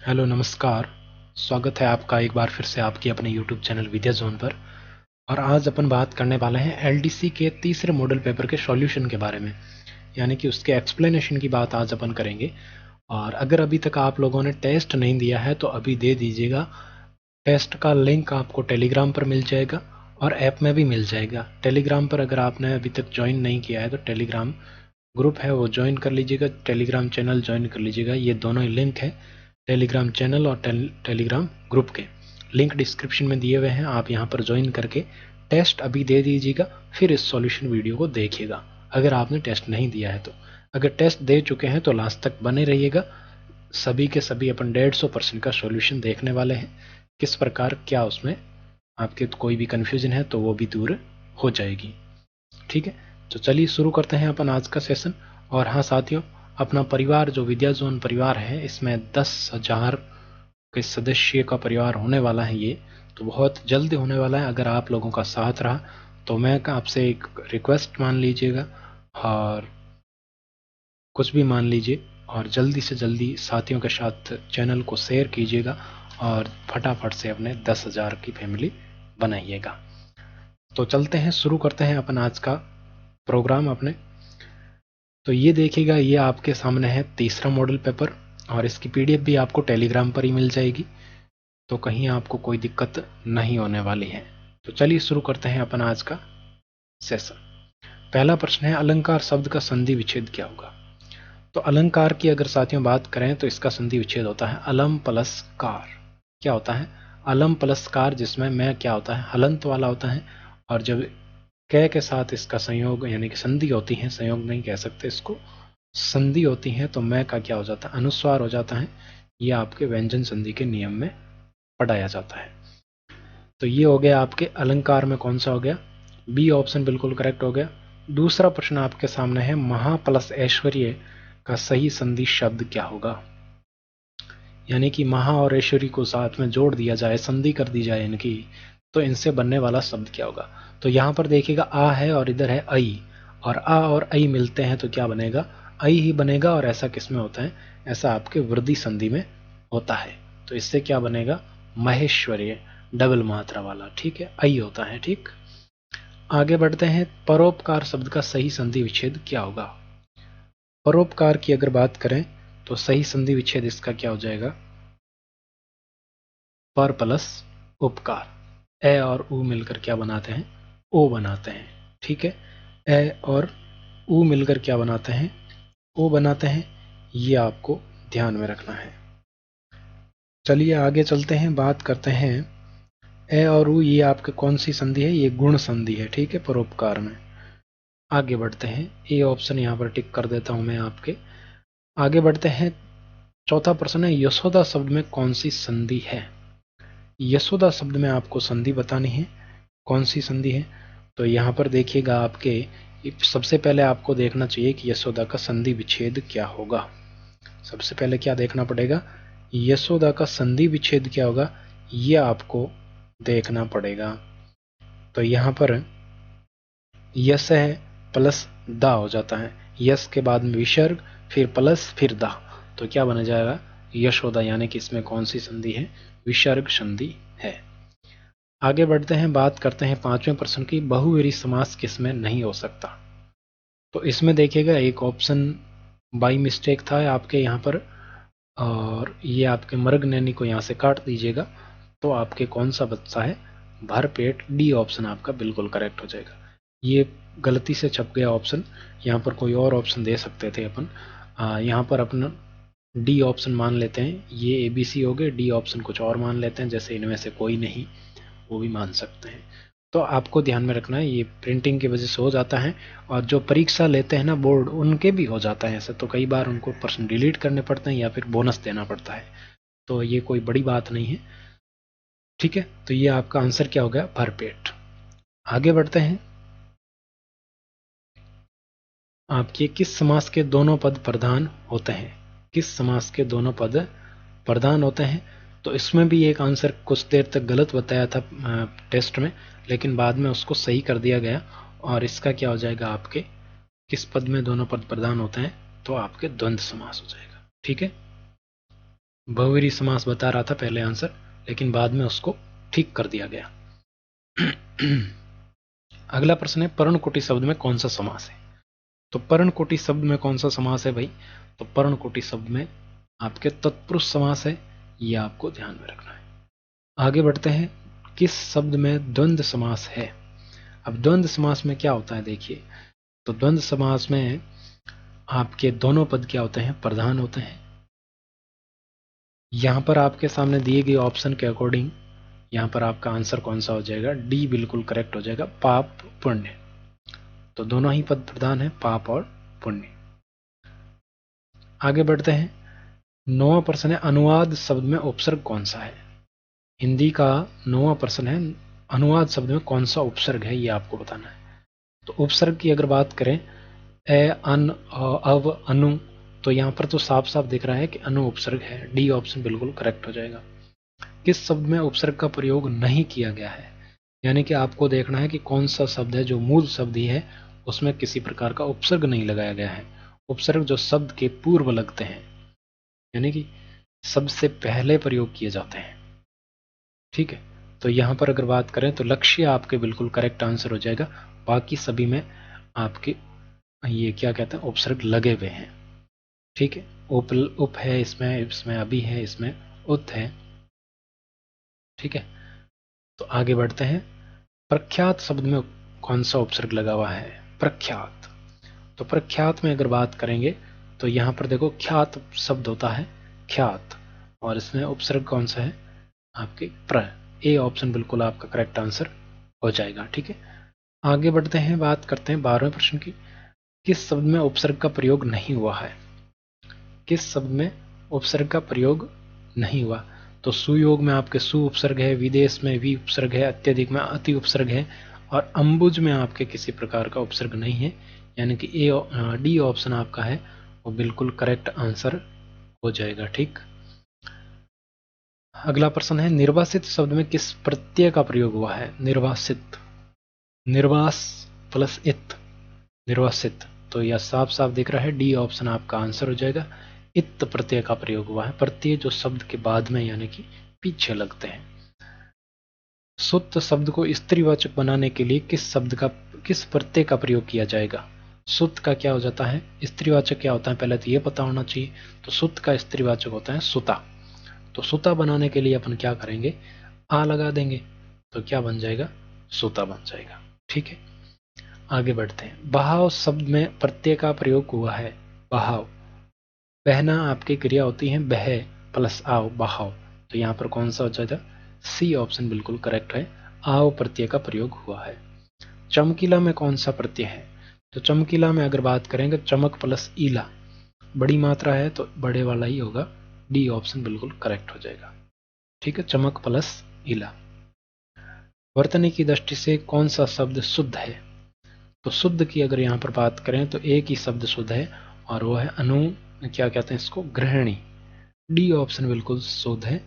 Hello नमस्कार। स्वागत है आपका एक बार फिर से आपके अपने यूट्यूब चैनल विद्या जोन पर। और आज अपन बात करने वाले हैं एलडीसी के तीसरे मॉडल पेपर के सॉल्यूशन के बारे में, यानी कि उसके एक्सप्लेनेशन की बात आज अपन करेंगे। और अगर अभी तक आप लोगों ने टेस्ट नहीं दिया है तो अभी दे दीजिएगा। टेस्ट का लिंक आपको टेलीग्राम पर मिल जाएगा और ऐप में भी मिल जाएगा। टेलीग्राम पर अगर आपने अभी तक ज्वाइन नहीं किया है तो टेलीग्राम ग्रुप है वो ज्वाइन कर लीजिएगा, टेलीग्राम चैनल ज्वाइन कर लीजिएगा। ये दोनों ही लिंक है, टेलीग्राम चैनल और टेलीग्राम ग्रुप के लिंक डिस्क्रिप्शन में दिए हुए हैं। आप यहाँ पर ज्वाइन करके टेस्ट अभी दे दीजिएगा, फिर इस सॉल्यूशन वीडियो को देखिएगा अगर आपने टेस्ट नहीं दिया है तो। अगर टेस्ट दे चुके हैं तो लास्ट तक बने रहिएगा। सभी के सभी अपन 150% का सॉल्यूशन देखने वाले हैं। किस प्रकार क्या उसमें आपके कोई भी कन्फ्यूजन है तो वो भी दूर हो जाएगी। ठीक है, तो चलिए शुरू करते हैं अपन आज का सेशन। और हाँ साथियों, अपना परिवार जो विद्या जोन परिवार है, इसमें 10,000 के सदस्य का परिवार होने वाला है। ये तो बहुत जल्द होने वाला है। अगर आप लोगों का साथ रहा तो मैं आपसे एक रिक्वेस्ट मान लीजिएगा और कुछ भी मान लीजिए, और जल्दी से जल्दी साथियों के साथ चैनल को शेयर कीजिएगा और फटाफट से अपने 10,000 की फैमिली बनाइएगा। तो चलते हैं, शुरू करते हैं अपन आज का प्रोग्राम अपने। तो ये देखिएगा, ये आपके सामने है तीसरा मॉडल पेपर और इसकी पीडीएफ भी आपको टेलीग्राम पर ही मिल जाएगी, तो कहीं आपको कोई दिक्कत नहीं होने वाली है। तो चलिए शुरू करते हैं अपन आज का सेशन। पहला प्रश्न है, अलंकार शब्द का संधि विच्छेद क्या होगा। तो अलंकार की अगर साथियों बात करें तो इसका संधि विच्छेद होता है अलम प्लस कार। क्या होता है? अलम प्लस कार, जिसमें मैं क्या होता है, हलंत वाला होता है। और जब क के साथ इसका संयोग यानी कि संधि होती है, संयोग नहीं कह सकते इसको, संधि होती है, तो मैं का क्या हो जाता है, अनुस्वार हो जाता है। ये आपके व्यंजन संधि के नियम में पढ़ाया जाता है। तो ये हो गया आपके अलंकार में कौन सा हो गया, बी ऑप्शन बिल्कुल करेक्ट हो गया। दूसरा प्रश्न आपके सामने है, महा प्लस ऐश्वर्य का सही संधि शब्द क्या होगा। यानी कि महा और ऐश्वर्य को साथ में जोड़ दिया जाए, संधि कर दी जाए इनकी, तो इनसे बनने वाला शब्द क्या होगा। तो यहां पर देखिएगा आ है और इधर है आई, और आ और आई मिलते हैं तो क्या बनेगा, आई ही बनेगा। और ऐसा किसमें होता है, ऐसा आपके वृद्धि संधि में होता है। तो इससे क्या बनेगा, महेश्वर्य, डबल मात्रा वाला। ठीक है, आई होता है। ठीक, आगे बढ़ते हैं, परोपकार शब्द का सही संधि विच्छेद क्या होगा। परोपकार की अगर बात करें तो सही संधि विच्छेद इसका क्या हो जाएगा, पर प्लस उपकार। ए और उ मिलकर क्या बनाते हैं, ओ बनाते हैं। ठीक है, ए और उ मिलकर क्या बनाते हैं, ओ बनाते हैं। ये आपको ध्यान में रखना है। चलिए आगे चलते हैं, बात करते हैं ए और उ, ये आपके कौन सी संधि है, ये गुण संधि है। ठीक है, परोपकार में। आगे बढ़ते हैं, ए ऑप्शन यहाँ पर टिक कर देता हूं मैं आपके। आगे बढ़ते हैं, चौथा प्रश्न है, यशोदा शब्द में कौन सी संधि है। यशोदा शब्द में आपको संधि बतानी है, कौन सी संधि है। तो यहाँ पर देखिएगा, आपके सबसे पहले आपको देखना चाहिए कि यशोदा का संधि विच्छेद क्या होगा। सबसे पहले क्या देखना पड़ेगा, यशोदा का संधि विच्छेद क्या होगा, ये आपको देखना पड़ेगा। तो यहाँ पर यस है प्लस दा हो जाता है, यस के बाद में विसर्ग, फिर प्लस, फिर दा, तो क्या बन जाएगा, यशोदा। यानी कि इसमें कौन सी संधि है, विसर्ग संधि है। आगे बढ़ते हैं, बात करते हैं पांचवें प्रश्न की, बहुव्रीहि समास किसमें नहीं हो सकता। तो इसमें देखिएगा, एक ऑप्शन बाई मिस्टेक था आपके यहाँ पर, और ये आपके मर्ग नैनी को यहाँ से काट दीजिएगा, तो आपके कौन सा बच्चा है, भरपेट। डी ऑप्शन आपका बिल्कुल करेक्ट हो जाएगा। ये गलती से छप गया ऑप्शन, यहाँ पर कोई और ऑप्शन दे सकते थे अपन। यहाँ पर अपन डी ऑप्शन मान लेते हैं, ये एबीसी हो गए, डी ऑप्शन कुछ और मान लेते हैं, जैसे इनमें से कोई नहीं, वो भी मान सकते हैं। तो आपको ध्यान में रखना है, ये प्रिंटिंग की वजह से हो जाता है, और जो परीक्षा लेते हैं ना बोर्ड, उनके भी हो जाता है ऐसा। तो कई बार उनको प्रश्न डिलीट करने पड़ते हैं या फिर बोनस देना पड़ता है, तो ये कोई बड़ी बात नहीं है। ठीक है, तो ये आपका आंसर क्या हो गया, भरपेट। आगे बढ़ते हैं, आपके किस समास के दोनों पद प्रधान होते हैं। किस समास के दोनों पद प्रधान होते हैं। तो इसमें भी एक आंसर कुछ देर तक गलत बताया था टेस्ट में, लेकिन बाद में उसको सही कर दिया गया। और इसका क्या हो जाएगा, आपके किस पद में दोनों पद प्रधान होते हैं, तो आपके द्वंद्व समास हो जाएगा। ठीक है, बहुव्रीहि समास बता रहा था पहले आंसर, लेकिन बाद में उसको ठीक कर दिया गया। अगला प्रश्न है पर्णकुटी शब्द में कौन सा समास है? तो पर्णकुटी शब्द में कौन सा समास है भाई? तो पर्णकुटी शब्द में आपके तत्पुरुष समास है, ये आपको ध्यान में रखना है। आगे बढ़ते हैं, किस शब्द में द्वंद्व समास है? अब द्वंद्व समास में क्या होता है देखिए, तो द्वंद्व समास में आपके दोनों पद क्या होते हैं? प्रधान होते हैं। यहां पर आपके सामने दिए गए ऑप्शन के अकॉर्डिंग यहां पर आपका आंसर कौन सा हो जाएगा? डी बिल्कुल करेक्ट हो जाएगा, पाप पुण्य। तो दोनों ही पद प्रधान है, पाप और पुण्य। आगे बढ़ते हैं, 9वां प्रश्न है अनुवाद शब्द में उपसर्ग कौन सा है? हिंदी का 9वां प्रश्न है, अनुवाद शब्द में कौन सा उपसर्ग है, ये आपको बताना है। तो उपसर्ग की अगर बात करें, ए, अन, अव, अनु, तो यहां पर तो साफ साफ दिख रहा है कि अनु उपसर्ग है, डी ऑप्शन बिल्कुल करेक्ट हो जाएगा। किस शब्द में उपसर्ग का प्रयोग नहीं किया गया है? यानी कि आपको देखना है कि कौन सा शब्द है जो मूल शब्द ही है, उसमें किसी प्रकार का उपसर्ग नहीं लगाया गया है। उपसर्ग जो शब्द के पूर्व लगते हैं, यानी कि सबसे पहले प्रयोग किए जाते हैं। ठीक है, तो यहां पर अगर बात करें तो लक्ष्य आपके बिल्कुल करेक्ट आंसर हो जाएगा। बाकी सभी में आपके ये क्या कहते हैं, उपसर्ग लगे हुए हैं। ठीक है, उप है इसमें अभी है, इसमें उत है। ठीक है, तो आगे बढ़ते हैं, प्रख्यात शब्द में कौन सा उपसर्ग लगा हुआ है? प्रख्यात। तो प्रख्यात में अगर बात करेंगे तो यहां पर देखो ख्यात शब्द होता है, ख्यात, और इसमें उपसर्ग कौन सा है? आपके प्र। ए ऑप्शन बिल्कुल आपका करेक्ट आंसर हो जाएगा। ठीक है, आगे बढ़ते हैं, बात करते हैं 12वें प्रश्न की। किस शब्द में उपसर्ग का प्रयोग नहीं हुआ है? किस शब्द में उपसर्ग का प्रयोग नहीं हुआ? तो सुयोग में आपके सु उपसर्ग है, विदेश में वी उपसर्ग है, अत्यधिक में अति उपसर्ग है, और अंबुज में आपके किसी प्रकार का उपसर्ग नहीं है। यानी कि डी ऑप्शन आपका है वो बिल्कुल करेक्ट आंसर हो जाएगा। ठीक, अगला प्रश्न है, निर्वासित शब्द में किस प्रत्यय का प्रयोग हुआ है? निर्वासित, निर्वास प्लस इत, निर्वासित। तो यह साफ साफ दिख रहा है, डी ऑप्शन आपका आंसर हो जाएगा। इत प्रत्यय का प्रयोग हुआ है, प्रत्यय जो शब्द के बाद में यानी कि पीछे लगते हैं। सुत शब्द को स्त्रीवाचक बनाने के लिए किस प्रत्यय का प्रयोग किया जाएगा? सुत का क्या हो जाता है? स्त्रीवाचक क्या होता है, पहले तो ये पता होना चाहिए। तो सुत का स्त्रीवाचक होता है सुता। तो सुता बनाने के लिए अपन क्या करेंगे? आ लगा देंगे, तो क्या बन जाएगा? सुता बन जाएगा। ठीक है, आगे बढ़ते हैं, बहाव शब्द में प्रत्यय का प्रयोग हुआ है। बहाव, बहना आपकी क्रिया होती है बह प्लस आओ, बहाव। तो यहां पर कौन सा हो जाएगा? सी ऑप्शन बिल्कुल करेक्ट है, आओ प्रत्यय का प्रयोग हुआ है। चमकीला में कौन सा प्रत्यय है? तो चमकीला में अगर बात करेंगे, चमक प्लस ईला, बड़ी मात्रा है तो बड़े वाला ही होगा, डी ऑप्शन बिल्कुल करेक्ट हो जाएगा। ठीक है, चमक प्लस ईला। वर्तनी की दृष्टि से कौन सा शब्द शुद्ध है? तो शुद्ध की अगर यहाँ पर बात करें तो एक ही शब्द शुद्ध है, और वो है अनु, क्या कहते हैं इसको, गृहिणी। डी ऑप्शन बिल्कुल शुद्ध है,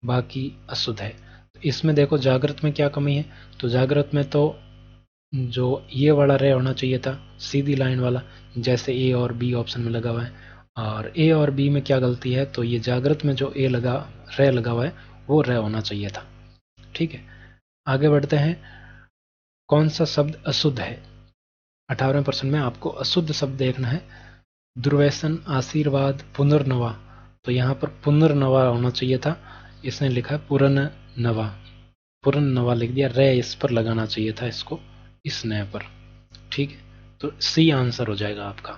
बाकी अशुद्ध है। तो इसमें देखो जागृत में क्या कमी है? तो जागृत में तो जो ये वाला रे होना चाहिए था, सीधी लाइन वाला, जैसे ए और बी ऑप्शन में लगा हुआ है। और ए और बी में क्या गलती है? तो ये जागृत में जो रे लगा हुआ है वो रे होना चाहिए था। ठीक है, आगे बढ़ते हैं, कौन सा शब्द अशुद्ध है? 18वें प्रश्न में आपको अशुद्ध शब्द देखना है। दुर्व्यसन, आशीर्वाद, पुनर्नवा। तो यहाँ पर पुनर्नवा होना चाहिए था, इसने लिखा है पुरननवा, पुरननवा लिख दिया, रे इस पर लगाना चाहिए था इसको, इस नए पर। ठीक है, तो सी आंसर हो जाएगा आपका।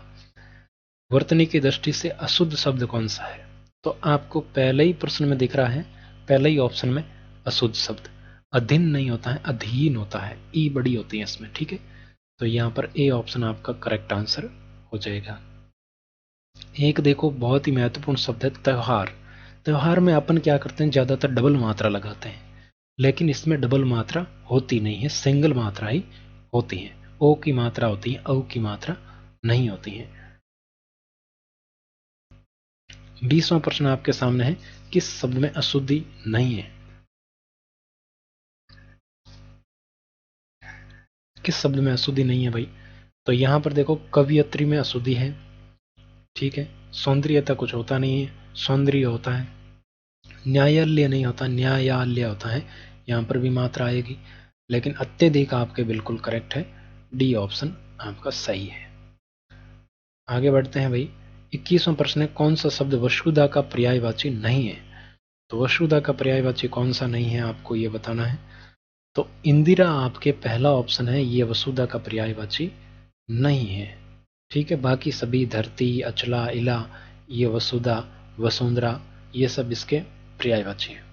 वर्तनी की दृष्टि से अशुद्ध शब्द कौन सा है? तो आपको पहले ही प्रश्न में दिख रहा है, पहले ही ऑप्शन में अशुद्ध शब्द अधीन नहीं होता है, अधीन होता है, ई बड़ी होती है इसमें। ठीक है, तो यहां पर ए ऑप्शन आपका करेक्ट आंसर हो जाएगा। एक देखो बहुत ही महत्वपूर्ण शब्द है त्योहार। त्योहार में अपन क्या करते हैं, ज्यादातर डबल मात्रा लगाते हैं, लेकिन इसमें डबल मात्रा होती नहीं है, सिंगल मात्रा ही होती है। ओ की मात्रा होती है, औ की मात्रा नहीं होती है। 20वां प्रश्न आपके सामने है, किस शब्द में अशुद्धि नहीं है? किस शब्द में अशुद्धि नहीं है भाई? तो यहां पर देखो कवियत्री में अशुद्धि है। ठीक है, सौंदर्यता कुछ होता नहीं है, सौंदर्य होता है। न्यायालय नहीं होता, न्यायालय होता है, यहाँ पर भी मात्रा आएगी। लेकिन अत्यधिक आपके बिल्कुल करेक्ट है, डी ऑप्शन आपका सही है। आगे बढ़ते हैं भाई। 21वां प्रश्न है, कौन सा शब्द वसुधा का पर्यायवाची नहीं है? तो वसुधा का पर्यायवाची कौन सा नहीं है, आपको ये बताना है। तो इंदिरा आपके पहला ऑप्शन है, ये वसुधा का पर्यायवाची नहीं है। ठीक है, बाकी सभी धरती, अचला, इला, ये वसुधा, वसुंधरा, ये सब इसके पर्यायवाची है।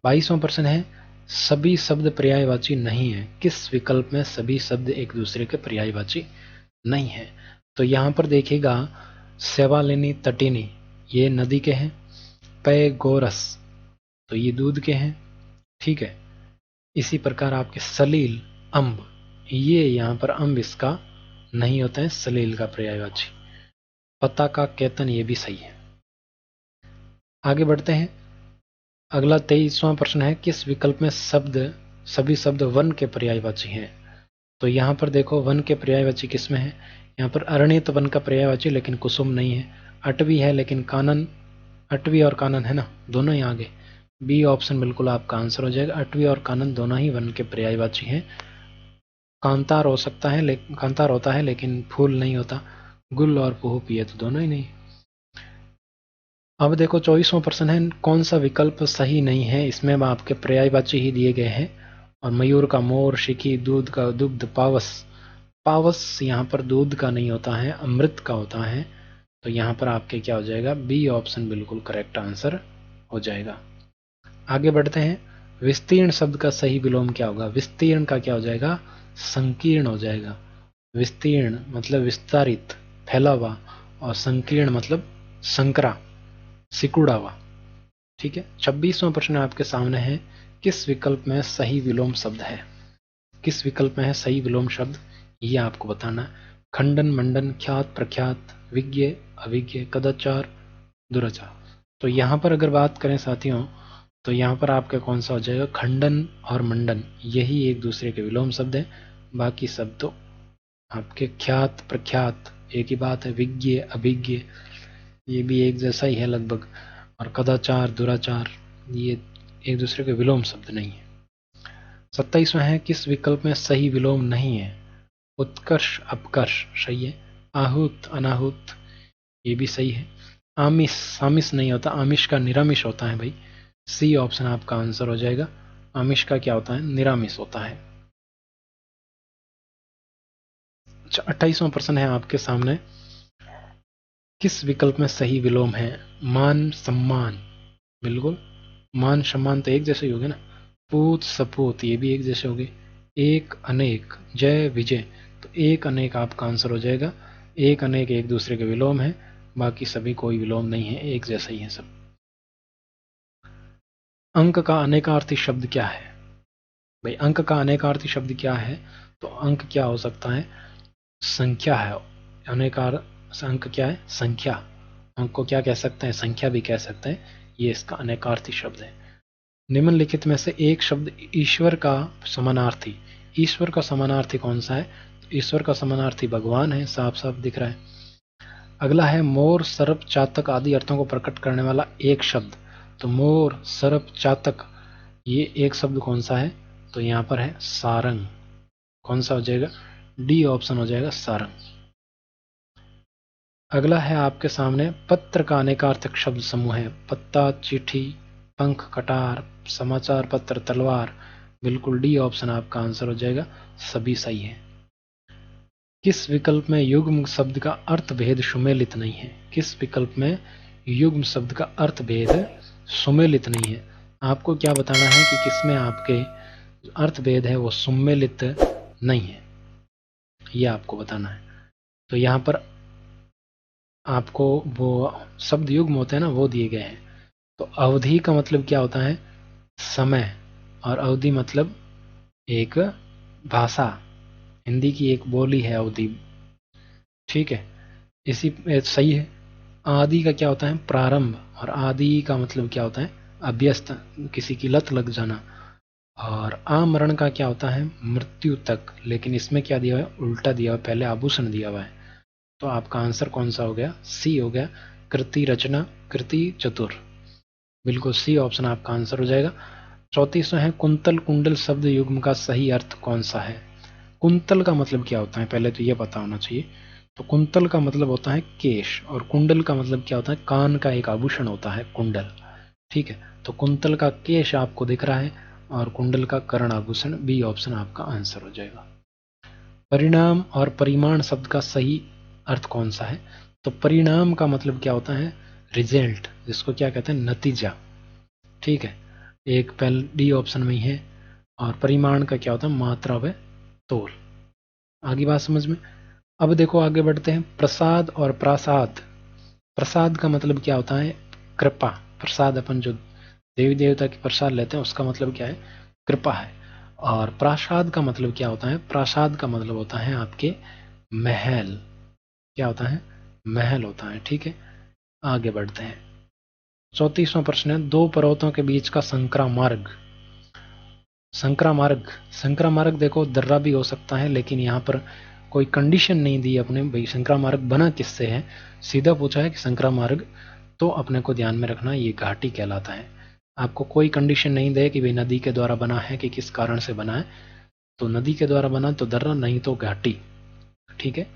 22वां प्रश्न है, सभी शब्द पर्यायवाची नहीं है, किस विकल्प में सभी शब्द एक दूसरे के पर्यायवाची नहीं है? तो यहां पर देखिएगा, सेवालिनी, तटिनी, ये नदी के हैं। पे, गोरस, तो ये दूध के हैं। ठीक है, इसी प्रकार आपके सलील, अम्ब, ये यहां पर अम्ब इसका नहीं होता है, सलील का पर्यायवाची। पताका, केतन, ये भी सही है। आगे बढ़ते हैं। अगला 23वां प्रश्न है, किस विकल्प में सभी शब्द वन के पर्यायवाची हैं? तो यहाँ पर देखो, वन के पर्यायवाची किसमें है? यहाँ पर अरण्यत वन का पर्यायवाची, लेकिन कुसुम नहीं है। अटवी है, लेकिन कानन, अटवी और कानन है ना, दोनों ही आगे। बी ऑप्शन बिल्कुल आपका आंसर हो जाएगा। अटवी और कानन दोनों ही वन के पर्यायवाची हैं। कांतार हो सकता है, लेकिन कांतार होता है लेकिन फूल नहीं होता। गुल और पुह पिए तो दोनों ही नहीं। अब देखो 24वां प्रश्न है, कौन सा विकल्प सही नहीं है? इसमें आपके पर्यायवाची ही दिए गए हैं। और मयूर का मोर, शिखी, दूध का दुग्ध, पावस, पावस यहाँ पर दूध का नहीं होता है, अमृत का होता है। तो यहाँ पर आपके क्या हो जाएगा? बी ऑप्शन बिल्कुल करेक्ट आंसर हो जाएगा। आगे बढ़ते हैं। विस्तीर्ण शब्द का सही विलोम क्या होगा? विस्तीर्ण का क्या हो जाएगा? संकीर्ण हो जाएगा। विस्तीर्ण मतलब विस्तारित, फैला हुआ, और संकीर्ण मतलब संकरा, सिकुड़ा हुआ। ठीक है, 26वां प्रश्न आपके सामने है, किस विकल्प में सही विलोम शब्द है? किस विकल्प में है सही विलोम शब्द, ये आपको बताना है। खंडन, मंडन, ख्यात, प्रख्यात, विज्ञ, अविज्ञ, कदाचार, दुराचार। तो यहां पर अगर बात करें साथियों, तो यहां पर आपका कौन सा हो जाएगा? खंडन और मंडन, यही एक दूसरे के विलोम शब्द है। बाकी सब तो आपके ख्यात, प्रख्यात एक ही बात है। विज्ञ, अभिज्ञ, ये भी एक जैसा ही है लगभग। और कदाचार, दुराचार, ये एक दूसरे के विलोम शब्द नहीं है। 27वां है, किस विकल्प में सही विलोम नहीं है? उत्कर्ष, अपकर्ष सही है। आहूत, अनाहूत, ये भी सही है। आमिष, आमिष नहीं होता, आमिष का निरामिष होता है भाई। सी ऑप्शन आपका आंसर हो जाएगा। आमिष का क्या होता है? निरामिष होता है। 28वां प्रश्न है आपके सामने, किस विकल्प में सही विलोम है? मान, सम्मान, बिल्कुल मान सम्मान तो एक जैसे ही हो गए ना। पूत, सपूत, ये भी एक जैसे हो गए। एक, अनेक, जय, विजय, तो एक अनेक आपका आंसर हो जाएगा। एक अनेक एक दूसरे के विलोम है, बाकी सभी कोई विलोम नहीं है, एक जैसा ही है सब। अंक का अनेकार्थी शब्द क्या है? भाई अंक का अनेकार्थी शब्द क्या है? तो अंक क्या हो सकता है? संख्या है। अनेकार अंक क्या है? संख्या। अंक को क्या कह सकते हैं? संख्या भी कह सकते हैं। ये इसका अनेकार्थी शब्द है। निम्नलिखित में से एक शब्द ईश्वर का समानार्थी, ईश्वर का समानार्थी कौन सा है? तो ईश्वर का समानार्थी भगवान है, साफ साफ दिख रहा है। अगला है मोर, सर्प, चातक आदि अर्थों को प्रकट करने वाला एक शब्द। तो मोर, सर्प, चातक, ये एक शब्द कौन सा है? तो यहाँ पर है सारंग। कौन सा हो जाएगा? डी ऑप्शन हो जाएगा, सारंग। अगला है आपके सामने, पत्र का अनेकार्थक शब्द समूह है। पत्ता, चिट्ठी, पंख, कटार, समाचार पत्र, तलवार, बिल्कुल डी ऑप्शन आपका आंसर हो जाएगा, सभी सही है। किस विकल्प में युग्म शब्द का अर्थ भेद सुमेलित नहीं है? किस विकल्प में युग्म शब्द का अर्थ भेद सुमेलित नहीं है? आपको क्या बताना है कि किसमें आपके अर्थ भेद है वो सुमेलित नहीं है, ये आपको बताना है। तो यहाँ पर आपको वो शब्द युग्म होते हैं ना, वो दिए गए हैं। तो अवधि का मतलब क्या होता है? समय। और अवधि मतलब एक भाषा, हिंदी की एक बोली है अवधि। ठीक है, इसी सही है। आदि का क्या होता है? प्रारंभ। और आदि का मतलब क्या होता है? अभ्यस्त, किसी की लत लग जाना। और आमरण का क्या होता है? मृत्यु तक। लेकिन इसमें क्या दिया हुआ है? उल्टा दिया हुआ है, पहले आभूषण दिया हुआ है। तो आपका आंसर कौन सा हो गया? सी हो गया, कृति रचना, कृति चतुर। बिल्कुल सी ऑप्शन आपका आंसर हो जाएगा। 34वां है कुंतल कुंडल शब्द युग्म का सही अर्थ कौन सा है। कुंतल का मतलब क्या होता है, पहले तो ये पता होना चाहिए। तो कुंतल का मतलब होता है केश, और कुंडल का मतलब क्या होता है, कान का एक आभूषण होता है कुंडल। ठीक है, तो कुंतल का केश आपको दिख रहा है और कुंडल का कर्ण आभूषण, बी ऑप्शन आपका आंसर हो जाएगा। परिणाम और परिमाण शब्द का सही अर्थ कौन सा है। तो परिणाम का मतलब क्या होता है, रिजल्ट, जिसको क्या कहते हैं, नतीजा। ठीक है, एक पहले डी ऑप्शन में ही है। और परिमाण का क्या होता है, मात्रा व तोल। आगे बात समझ में। अब देखो आगे बढ़ते हैं, प्रसाद और प्रासाद। प्रसाद का मतलब क्या होता है, कृपा। प्रसाद अपन जो देवी देवता की प्रसाद लेते हैं उसका मतलब क्या है, कृपा है। और प्रासाद का मतलब क्या होता है, प्रासाद का मतलब होता है आपके महल। क्या होता है, महल होता है। ठीक है, आगे बढ़ते हैं। 34वां प्रश्न है, दो पर्वतों के बीच का संकरा मार्ग। संकरा मार्ग, संकरा मार्ग देखो दर्रा भी हो सकता है, लेकिन यहाँ पर कोई कंडीशन नहीं दी अपने, भाई संकरा मार्ग बना किससे है। सीधा पूछा है कि संकरा मार्ग, तो अपने को ध्यान में रखना ये घाटी कहलाता है। आपको कोई कंडीशन नहीं दे कि भाई नदी के द्वारा बना है कि किस कारण से बना है। तो नदी के द्वारा बना तो दर्रा, नहीं तो घाटी। ठीक है,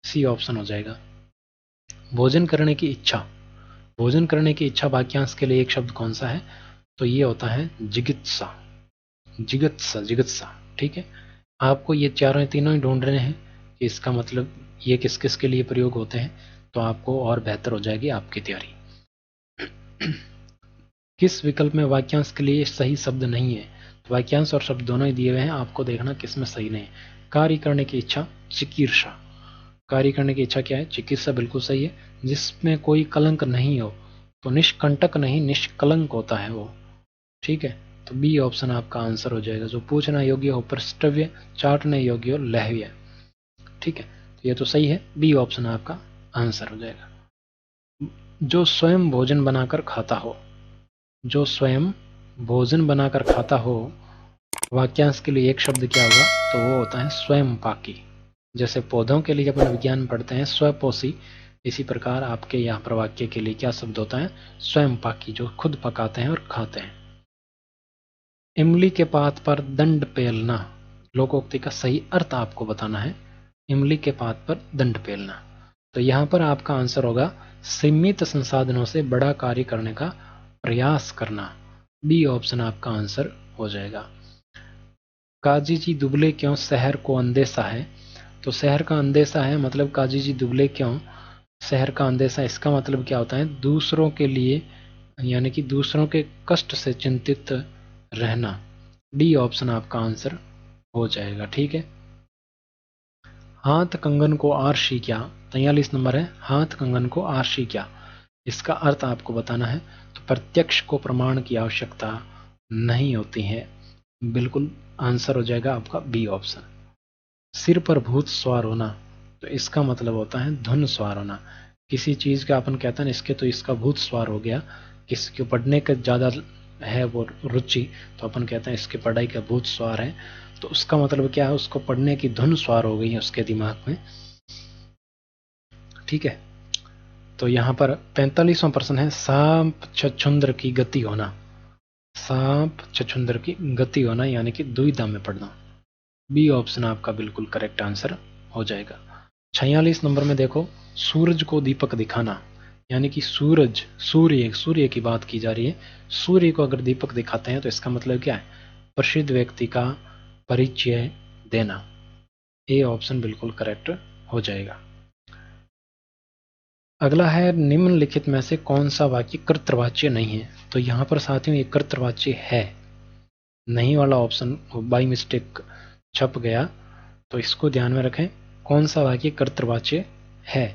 सी ऑप्शन हो जाएगा। भोजन करने की इच्छा, भोजन करने की इच्छा वाक्यांश के लिए एक शब्द कौन सा है। तो ये होता है जिगित्सा, जिगत्सा, जिगत्सा। ठीक है, आपको ये चारों तीनों ही ढूंढ रहे हैं कि इसका मतलब ये किस किस के लिए प्रयोग होते हैं, तो आपको और बेहतर हो जाएगी आपकी तैयारी। किस विकल्प में वाक्यांश के लिए सही शब्द नहीं है। तो वाक्यांश और शब्द दोनों ही दिए हुए हैं, आपको देखना किस में सही नहीं है। कार्य करने की इच्छा, चिकीर्षा। कार्य करने की इच्छा क्या है, चिकित्सा, बिल्कुल सही है। जिसमें कोई कलंक नहीं हो, तो निष्कंटक नहीं निष्कलंक होता है वो। ठीक है, तो बी ऑप्शन आपका आंसर हो जाएगा। जो पूछना योग्य हो प्रष्टव्य, चाटने योग्य हो लहव्य। ठीक है, तो ये तो सही है, बी ऑप्शन आपका आंसर हो जाएगा। जो स्वयं भोजन बनाकर खाता हो, जो स्वयं भोजन बनाकर खाता हो, वाक्यांश के लिए एक शब्द क्या होगा, तो वो होता है स्वयं पाकी। जैसे पौधों के लिए अपन विज्ञान में पढ़ते हैं स्वपोषी, इसी प्रकार आपके यहाँ पर वाक्य के लिए क्या शब्द होता है, स्वयं पाकी, जो खुद पकाते हैं और खाते हैं। इमली के पात पर दंड पेलना, लोकोक्ति का सही अर्थ आपको बताना है। इमली के पात पर दंड पेलना, तो यहाँ पर आपका आंसर होगा सीमित संसाधनों से बड़ा कार्य करने का प्रयास करना। बी ऑप्शन आपका आंसर हो जाएगा। काजी जी दुबले क्यों, शहर को अंदेशा है। तो शहर का अंदेशा है मतलब काजी जी दुबले क्यों, शहर का अंदेशा, इसका मतलब क्या होता है, दूसरों के लिए, यानी कि दूसरों के कष्ट से चिंतित रहना। डी ऑप्शन आपका आंसर हो जाएगा। ठीक है, हाथ कंगन को आरशी क्या। 43 नंबर है, हाथ कंगन को आरशी क्या, इसका अर्थ आपको बताना है। तो प्रत्यक्ष को प्रमाण की आवश्यकता नहीं होती है, बिल्कुल आंसर हो जाएगा आपका बी ऑप्शन। सिर पर भूत सवार होना, तो इसका मतलब होता है धुन सवार होना। किसी चीज का अपन कहते हैं ना, इसके तो इसका भूत सवार हो गया, किसी को पढ़ने का ज्यादा है वो रुचि, तो अपन कहते हैं इसके पढ़ाई का भूत सवार है। तो उसका मतलब क्या है, उसको पढ़ने की धुन सवार हो गई है उसके दिमाग में। ठीक है, तो यहाँ पर 45वां प्रश्न है, सांप छछुंदर की गति होना। सांप छछुंदर की गति होना यानी कि दुविधा में पड़ना। बी ऑप्शन आपका बिल्कुल करेक्ट आंसर हो जाएगा। 46 नंबर में देखो, सूरज को दीपक दिखाना, यानी कि सूरज, सूर्य, सूर्य की बात की जा रही है। सूर्य को अगर दीपक दिखाते हैं तो इसका मतलब क्या है, प्रसिद्ध व्यक्ति का परिचय देना। ए ऑप्शन बिल्कुल करेक्ट हो जाएगा। अगला है, निम्नलिखित में से कौन सा वाक्य कर्तृवाच्य नहीं है। तो यहां पर साथियों ये कर्तृवाच्य है, नहीं वाला ऑप्शन बाई मिस्टेक छप गया, तो इसको ध्यान में रखें। कौन सा वाक्य कर्तृवाच्य है।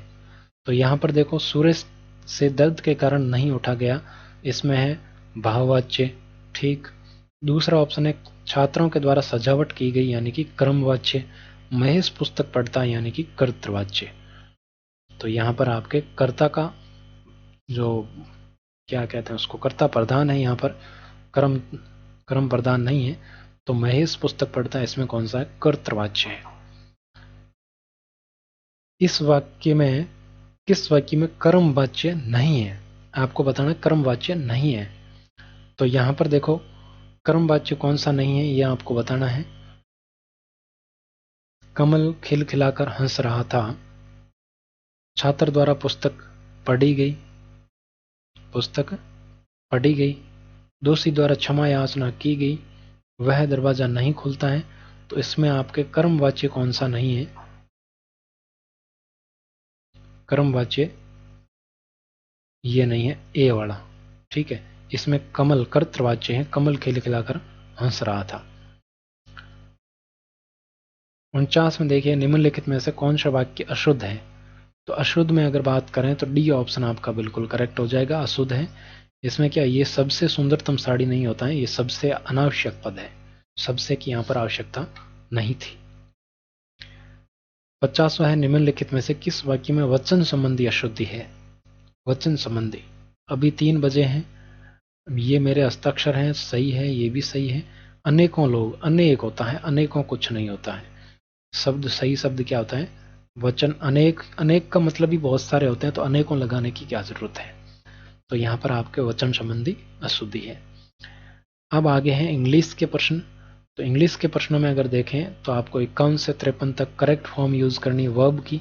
तो यहां पर देखो, सूरज से दर्द के कारण नहीं उठा गया, इसमें है भाववाच्य। ठीक, दूसरा ऑप्शन है छात्रों के द्वारा सजावट की गई, यानी कि क्रमवाच्य। महेश पुस्तक पढ़ता है, यानी कि कर्तृवाच्य। तो यहां पर आपके कर्ता का जो क्या कहते हैं उसको, कर्ता प्रधान है, यहाँ पर कर्म कर्म प्रधान नहीं है। तो महेश पुस्तक पढ़ता है, इसमें कौन सा है, कर्तृवाच्य है। इस वाक्य में, किस वाक्य में कर्मवाच्य नहीं है, आपको बताना कर्मवाच्य नहीं है। तो यहाँ पर देखो कर्मवाच्य कौन सा नहीं है ये आपको बताना है। कमल खिलखिलाकर हंस रहा था, छात्र द्वारा पुस्तक पढ़ी गई, दोषी द्वारा क्षमा याचना की गई, वह दरवाजा नहीं खुलता है। तो इसमें आपके कर्मवाच्य कौन सा नहीं है? कर्मवाच्य ये नहीं है, ए वाला। ठीक है, इसमें कमल कर्तवाच्य है, कमल खिलखिलाकर हंस रहा था। 49 में देखिए, निम्नलिखित में से कौन सा वाक्य अशुद्ध है? तो अशुद्ध में अगर बात करें तो डी ऑप्शन आपका बिल्कुल करेक्ट हो जाएगा, अशुद्ध है। इसमें क्या, ये सबसे सुंदरतम साड़ी नहीं होता है, ये सबसे अनावश्यक पद है, सबसे की यहाँ पर आवश्यकता नहीं थी। 50वां है, निम्नलिखित में से किस वाक्य में वचन संबंधी अशुद्धि है? वचन संबंधी, अभी 3 बजे हैं, ये मेरे हस्ताक्षर हैं, सही है, ये भी सही है। अनेकों लोग, अनेक होता है, अनेकों कुछ नहीं होता है। शब्द, सही शब्द क्या होता है? वचन। अनेक, अनेक का मतलब भी बहुत सारे होते हैं, तो अनेकों लगाने की क्या जरूरत है? तो यहाँ पर आपके वचन संबंधी अशुद्धि है। अब आगे हैं इंग्लिश के प्रश्न। तो इंग्लिश के प्रश्नों में अगर देखें तो आपको 51 से 53 तक करेक्ट फॉर्म यूज करनी वर्ब की।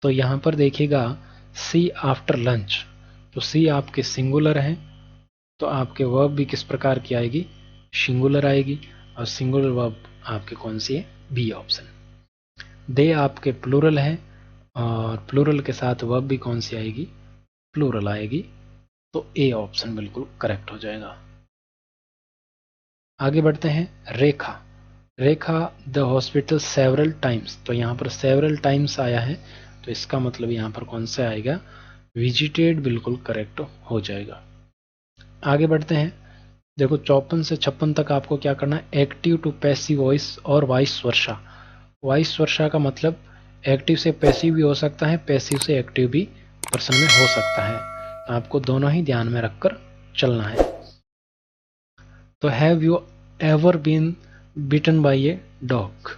तो यहाँ पर देखिएगा, सी आफ्टर लंच, तो सी आपके सिंगुलर है, तो आपके वर्ब भी किस प्रकार की आएगी? सिंगुलर आएगी। और सिंगुलर वर्ब आपके कौन सी है? B option. दे आपके प्लूरल है, और प्लूरल के साथ वर्ब भी कौन सी आएगी? प्लूरल आएगी। तो ए ऑप्शन बिल्कुल करेक्ट हो जाएगा। आगे बढ़ते हैं, रेखा। रेखा द हॉस्पिटल सेवरल टाइम्स, तो यहाँ पर सेवरल टाइम्स आया है, तो इसका मतलब यहाँ पर कौन सा आएगा? विजिटेड बिल्कुल करेक्ट हो जाएगा। आगे बढ़ते हैं, देखो 54 से 56 तक आपको क्या करना है? एक्टिव टू पैसिव वॉइस और वाइस वर्षा। वाइस वर्षा का मतलब एक्टिव से पैसिव भी हो सकता है, पैसिव से एक्टिव भी प्रश्न में हो सकता है, तो आपको दोनों ही ध्यान में रखकर चलना है। तो have you ever been bitten by a dog,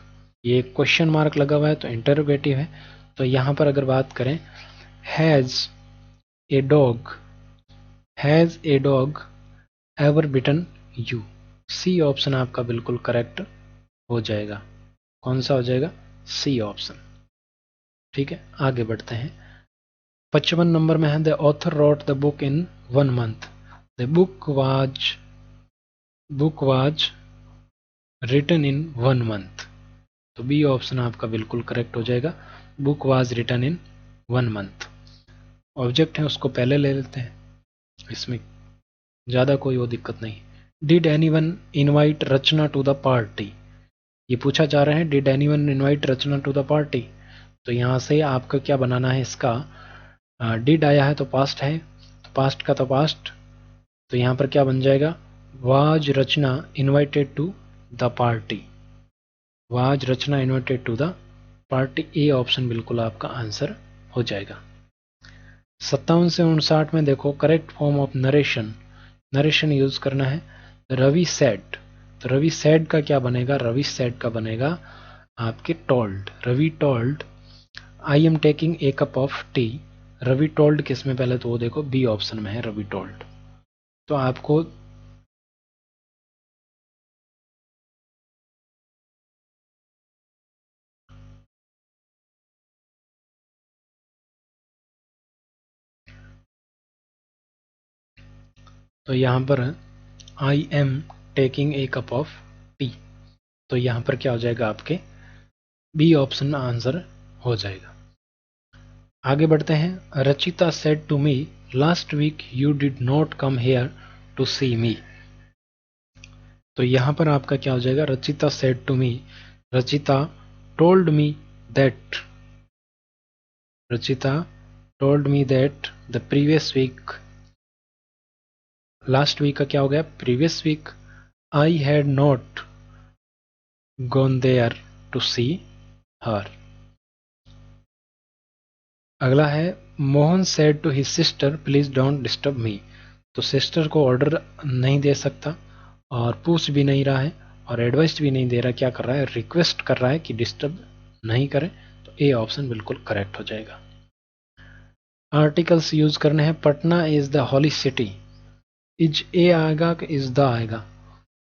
ये क्वेश्चन मार्क लगा हुआ है, तो इंटरोगेटिव है। तो यहां पर अगर बात करें, has a dog, has a dog ever bitten you, C option आपका बिल्कुल करेक्ट हो जाएगा। कौन सा हो जाएगा? C option. ठीक है, आगे बढ़ते हैं। 55 नंबर में है, the author wrote the book in 1 month, the book was written in 1 month, तो बी ऑप्शन आपका बिल्कुल करेक्ट हो जाएगा, book was written in 1 month। Object है उसको पहले ले लेते हैं, इसमें ज़्यादा कोई वो दिक्कत नहीं। Did anyone invite Rachna to the party, ये पूछा जा रहा है, did anyone invite Rachna to the party. तो यहाँ से आपका क्या बनाना है इसका? डिड आया है तो पास्ट है, तो पास्ट का तो पास्ट, तो यहाँ पर क्या बन जाएगा? Was Rachna invited to the party, was Rachna invited to the party, A option बिल्कुल आपका आंसर हो जाएगा। 57 से 59 में देखो, correct form of narration, narration use करना है। रवि सेड, तो रवि सेड का क्या बनेगा? रवि सेड का बनेगा आपके told, Ravi told I am taking a cup of tea, Ravi told किस में? पहले तो वो देखो, बी ऑप्शन में है रवि टोल्ड। तो आपको तो यहाँ पर आई am taking a cup of T, तो यहाँ पर क्या हो जाएगा? आपके बी ऑप्शन आंसर हो जाएगा। आगे बढ़ते हैं, Rachita said to me last week you did not come here to see me, तो यहाँ पर आपका क्या हो जाएगा? Rachita said to me, Rachita told me that, Rachita told me that the previous week, last week का क्या हो गया? Previous week. I had not gone there to see her. अगला है, Mohan said to his sister please don't disturb me, तो sister को order नहीं दे सकता, और पूछ भी नहीं रहा है, और एडवाइस भी नहीं दे रहा, क्या कर रहा है? रिक्वेस्ट कर रहा है कि डिस्टर्ब नहीं करें, तो ए ऑप्शन बिल्कुल करेक्ट हो जाएगा। आर्टिकल्स यूज करने हैं, Patna is the holy city, is a आएगा कि इज द आएगा?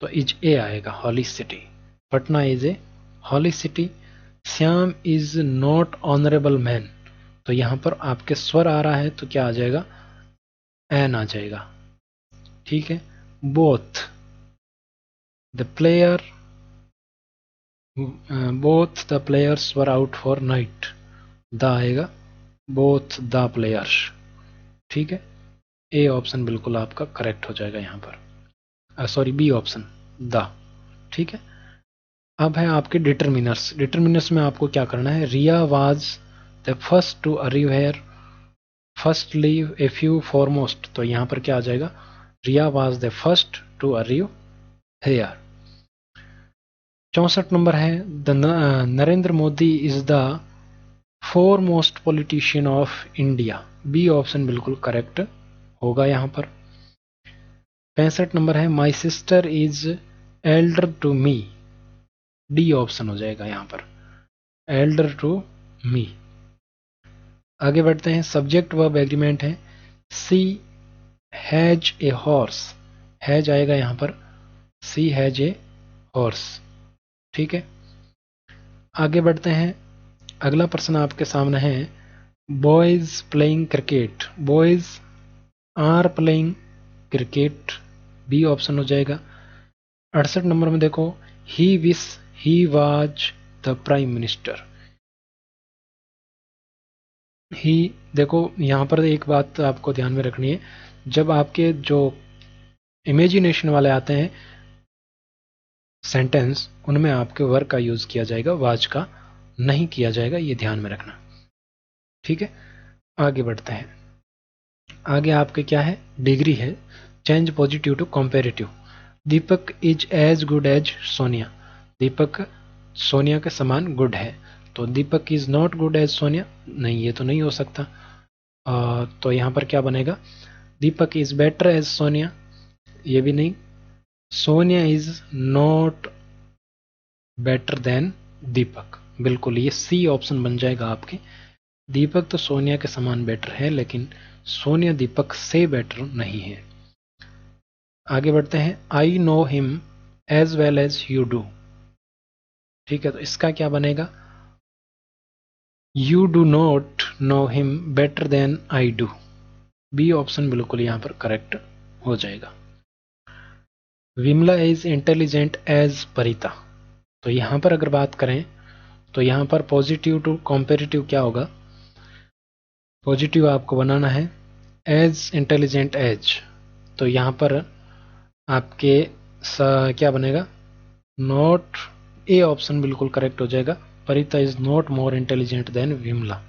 तो इज ए आएगा, holy city. Patna is a holy city. Shyam is not honourable man, तो यहां पर आपके स्वर आ रहा है तो क्या आ जाएगा? एन आ जाएगा। ठीक है। Both the player both the players were out for night, the आएगा बोथ द प्लेयर्स। ठीक है। ए ऑप्शन बिल्कुल आपका करेक्ट हो जाएगा यहाँ पर, सॉरी बी ऑप्शन द। ठीक है। अब है आपके डिटरमिनर्स। डिटरमिनर्स में आपको क्या करना है? Riya was the first to arrive here, first leave a few foremost, तो यहाँ पर क्या आ जाएगा? Riya was the first to arrive here. 64 number है Narendra Modi is the foremost politician of India, B option बिल्कुल करेक्ट होगा यहाँ पर। 65 नंबर है my sister is elder to me, D option हो जाएगा यहाँ पर, एल्डर टू मी। आगे बढ़ते हैं। सब्जेक्ट वर्ब एग्रीमेंट है सी हैज ए हॉर्स, हैज आएगा यहाँ पर, सी हैज ए हॉर्स। ठीक है। आगे बढ़ते हैं। अगला प्रश्न आपके सामने है boys playing cricket, boys are playing cricket, B option हो जाएगा। 68 नंबर में देखो he wish he was the prime minister, he, देखो यहां पर एक बात आपको ध्यान में रखनी है, जब आपके जो इमेजिनेशन वाले आते हैं सेंटेंस, उनमें आपके वर्क का यूज किया जाएगा, वाज का नहीं किया जाएगा, ये ध्यान में रखना। ठीक है। आगे बढ़ते हैं। आगे आपके क्या है? डिग्री है change positive to comparative. Deepak is as good as Sonia, Deepak Sonia के समान गुड है, तो Deepak is not good as Sonia, नहीं ये तो नहीं हो सकता। तो यहाँ पर क्या बनेगा? Deepak is better as Sonia, ये भी नहीं। Sonia is not better than Deepak, बिल्कुल ये सी ऑप्शन बन जाएगा आपके। दीपक तो सोनिया के समान बेटर है, लेकिन सोनिया दीपक से बेटर नहीं है। आगे बढ़ते हैं। I know him as well as you do, ठीक है, तो इसका क्या बनेगा? You do not know him better than I do, B option बिल्कुल यहां पर करेक्ट हो जाएगा। Vimla is intelligent as Parita, तो यहां पर अगर बात करें तो यहां पर पॉजिटिव टू कॉम्पेरेटिव क्या होगा? पॉजिटिव आपको बनाना है एज इंटेलिजेंट एज, तो यहां पर आपके क्या बनेगा? नॉट, ए ऑप्शन बिल्कुल करेक्ट हो जाएगा, Parita is not more intelligent than Vimla.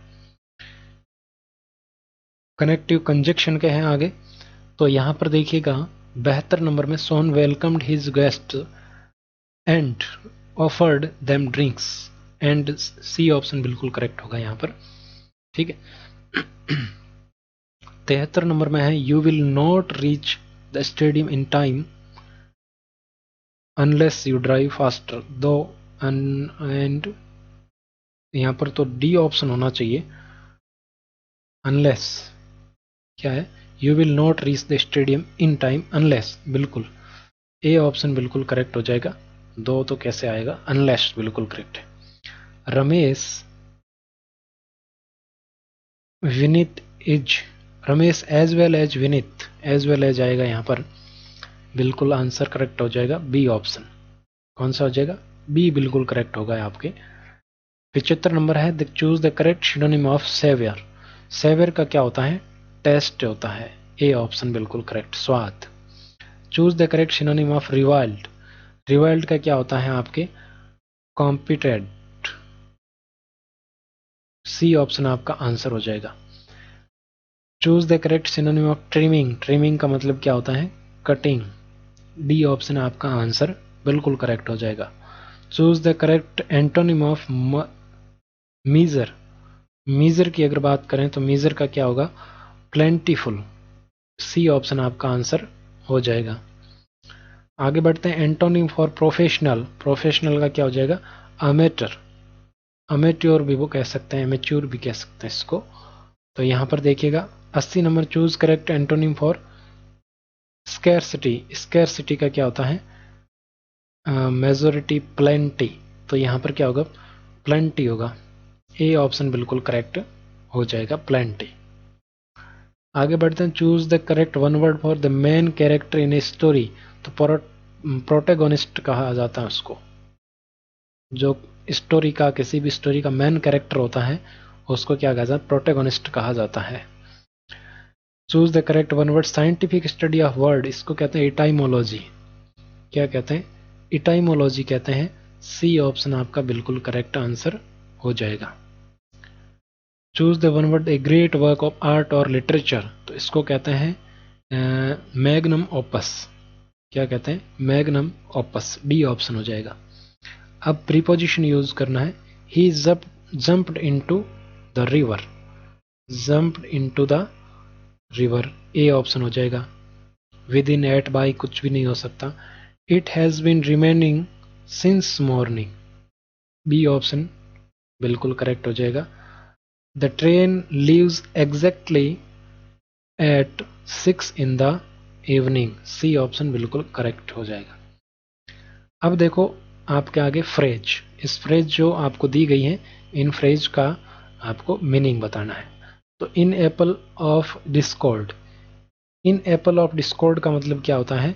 Connective conjunction के हैं आगे, तो यहां पर देखिएगा 72 नंबर में son welcomed his guest and offered them drinks, and C option बिल्कुल करेक्ट होगा यहां पर। ठीक है। 73 नंबर में है you will not reach the stadium in time unless you drive faster, दो एंड यहां पर तो डी ऑप्शन होना चाहिए, अनलेस क्या है? You will not reach the stadium in time unless, बिल्कुल ए ऑप्शन बिल्कुल करेक्ट हो जाएगा, दो तो कैसे आएगा? अनलेस बिल्कुल करेक्ट है। Ramesh Vineet is, Ramesh as well as Vineet, as well as आएगा यहाँ पर, बिल्कुल आंसर करेक्ट हो जाएगा बी ऑप्शन। कौन सा हो जाएगा? बी बिल्कुल करेक्ट होगा आपके। 75 नंबर है choose the correct synonym of saviour, saviour का क्या होता है? टेस्ट होता है, ए ऑप्शन बिल्कुल करेक्ट, स्वाद। Choose the correct synonym of reviled, reviled का क्या होता है आपके? कॉम्पिटेड, सी ऑप्शन आपका आंसर हो जाएगा। Choose the correct synonym of trimming, trimming का मतलब क्या होता है? कटिंग, डी ऑप्शन आपका आंसर बिल्कुल करेक्ट हो जाएगा। Choose the correct antonym of meagre, meagre की अगर बात करें तो मीजर का क्या होगा? प्लेंटीफुल, सी ऑप्शन आपका आंसर हो जाएगा। आगे बढ़ते हैं। एंटोनिम फॉर प्रोफेशनल, प्रोफेशनल का क्या हो जाएगा? अमेटर, अमेट्योर भी वो कह सकते हैं, एमेच्योर भी कह सकते हैं इसको। तो यहां पर देखिएगा 80 number choose correct antonym for scarcity का क्या होता है? Majority, plenty. तो यहाँ पर क्या होगा? प्लेंटी होगा। ए ऑप्शन बिल्कुल करेक्ट हो जाएगा, प्लेंटी। आगे बढ़ते हैं। Choose the correct one word for the main character in a story. तो प्रोटेगोनिस्ट कहा जाता है उसको, जो स्टोरी का, किसी भी स्टोरी का मेन कैरेक्टर होता है उसको क्या कहा जाता है? प्रोटेगोनिस्ट कहा जाता है। Choose the correct one word scientific study of word, इसको कहते हैं इटाइमोलॉजी। क्या कहते हैं? इटाइमोलॉजी कहते हैं। सी ऑप्शन आपका बिल्कुल करेक्ट आंसर हो जाएगा। Choose the one word a great work of art और लिटरेचर, तो इसको कहते हैं मैग्नम ओपस। क्या कहते हैं? Magnum opus. डी ऑप्शन हो जाएगा। अब प्रीपोजिशन यूज करना है। He jumped into the river. Jumped into the river, A option हो जाएगा। विद इन, एट, बाई कुछ भी नहीं हो सकता। It has been remaining since morning, B option बिल्कुल करेक्ट हो जाएगा। The train leaves exactly at 6 in the evening, C option बिल्कुल करेक्ट हो जाएगा। अब देखो आपके आगे फ्रेज। इस फ्रेज जो आपको दी गई है, इन फ्रेज का आपको मीनिंग बताना है। तो an apple of discord, an apple of discord का मतलब क्या होता है?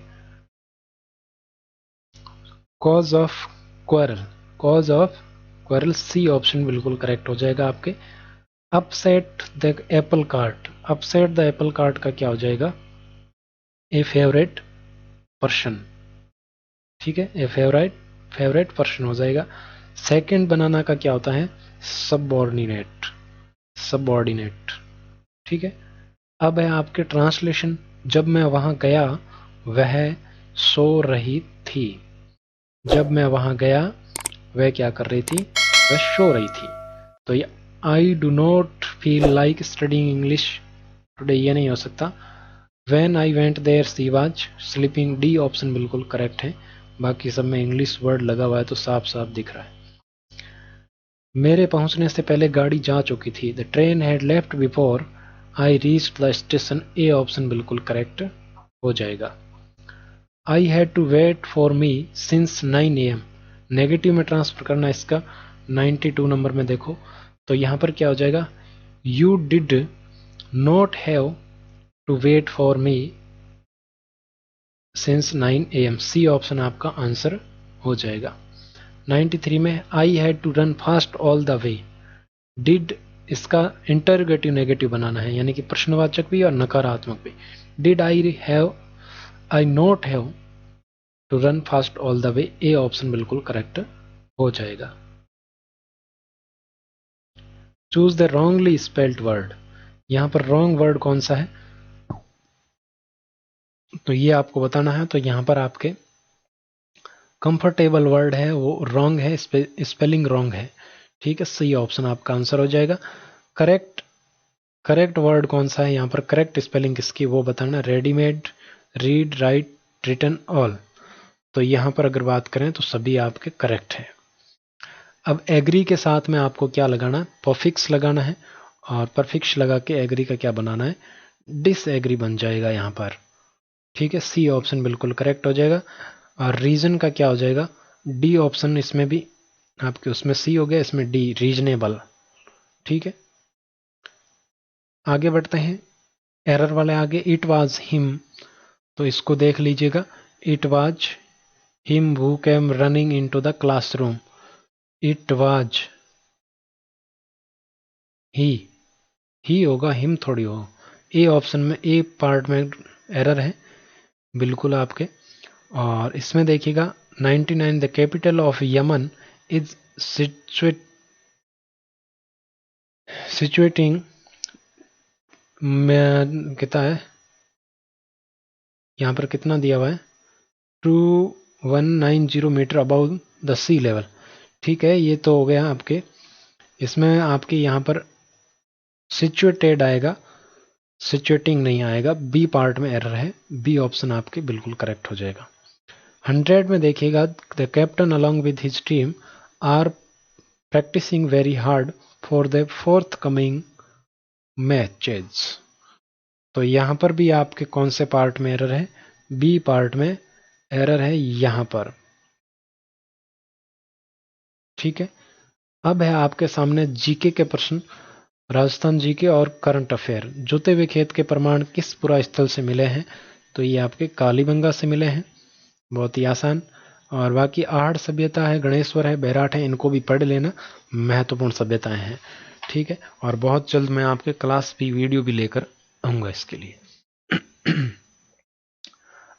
Cause of quarrel, cause of quarrel, C option बिल्कुल करेक्ट हो जाएगा आपके। Upset the apple cart, upset the apple cart का क्या हो जाएगा? A favourite person. ठीक है, ए फेवरेट पर्सन हो जाएगा। सेकंड बनाना का क्या होता है? Subordinate, subordinate. ठीक है। अब है आपके ट्रांसलेशन। जब मैं वहां गया वह सो रही थी। जब मैं वहां गया वह क्या कर रही थी? वह सो रही थी। तो ये I do not feel like studying English today, ये नहीं हो सकता। When I went there she was sleeping, D option बिल्कुल करेक्ट है। बाकी सब में इंग्लिश वर्ड लगा हुआ है तो साफ साफ दिख रहा है। मेरे पहुंचने से पहले गाड़ी जा चुकी थी। The train had left before I reached the station, A option बिल्कुल करेक्ट हो जाएगा। I had to wait for me since 9 AM, negative में ट्रांसफर करना इसका 92 नंबर में देखो। तो यहां पर क्या हो जाएगा? You did not have to wait for me since 9 AM, C option आपका आंसर हो जाएगा। 93 में I had to run fast all the way, did इसका इंटरगेटिव नेगेटिव बनाना है, यानी कि प्रश्नवाचक भी और नकारात्मक भी। Did I not have to run fast all the way, A option बिल्कुल करेक्ट हो जाएगा। Choose the wrongly spelled word, यहां पर रॉन्ग वर्ड कौन सा है तो ये आपको बताना है। तो यहां पर आपके कंफर्टेबल वर्ड है वो रॉन्ग है, स्पेलिंग रॉन्ग है। ठीक है, सी ऑप्शन आपका आंसर हो जाएगा। करेक्ट वर्ड कौन सा है यहाँ पर? करेक्ट स्पेलिंग किसकी वो बताना। Readymade, read, write, written, all. तो यहाँ पर अगर बात करें तो सभी आपके करेक्ट है। अब एग्री के साथ में आपको क्या लगाना है? परफिक्स लगाना है, और परफिक्स लगा के एग्री का क्या बनाना है? डिसएग्री बन जाएगा यहाँ पर। ठीक है, सी ऑप्शन बिल्कुल करेक्ट हो जाएगा। और रीजन का क्या हो जाएगा? डी ऑप्शन, इसमें भी आपके उसमें सी हो गया, इसमें डी, रीजनेबल। ठीक है, आगे बढ़ते हैं। एरर वाले आगे, इट वाज हिम, तो इसको देख लीजिएगा। It was him who came running into the classroom, it was he होगा, हिम थोड़ी हो। ए ऑप्शन में, ए पार्ट में एरर है बिल्कुल आपके। और इसमें देखिएगा 99, the capital of Yemen is situating में कितना है यहाँ पर? कितना दिया हुआ है? 2190 metre above the sea level. ठीक है, ये तो हो गया आपके। इसमें आपके यहाँ पर सिचुएटेड आएगा, सिचुएटिंग नहीं आएगा। बी पार्ट में एरर है, बी ऑप्शन आपके बिल्कुल करेक्ट हो जाएगा। 100 में देखिएगा, the captain along with his team are practising very hard for the forthcoming matches. तो यहाँ पर भी आपके कौन से पार्ट में एरर है? बी पार्ट में एरर है यहाँ पर। ठीक है, अब है आपके सामने जीके के प्रश्न, राजस्थान जीके और करंट अफेयर। जोते हुए खेत के प्रमाण किस पुरा स्थल से मिले हैं? तो ये आपके कालीबंगा से मिले हैं, बहुत ही आसान। और बाकी आहड़ सभ्यता है, गणेश्वर है, बैराट है, इनको भी पढ़ लेना, महत्वपूर्ण सभ्यताएं हैं। ठीक है, और बहुत जल्द मैं आपके क्लास भी वीडियो भी लेकर आऊंगा इसके लिए।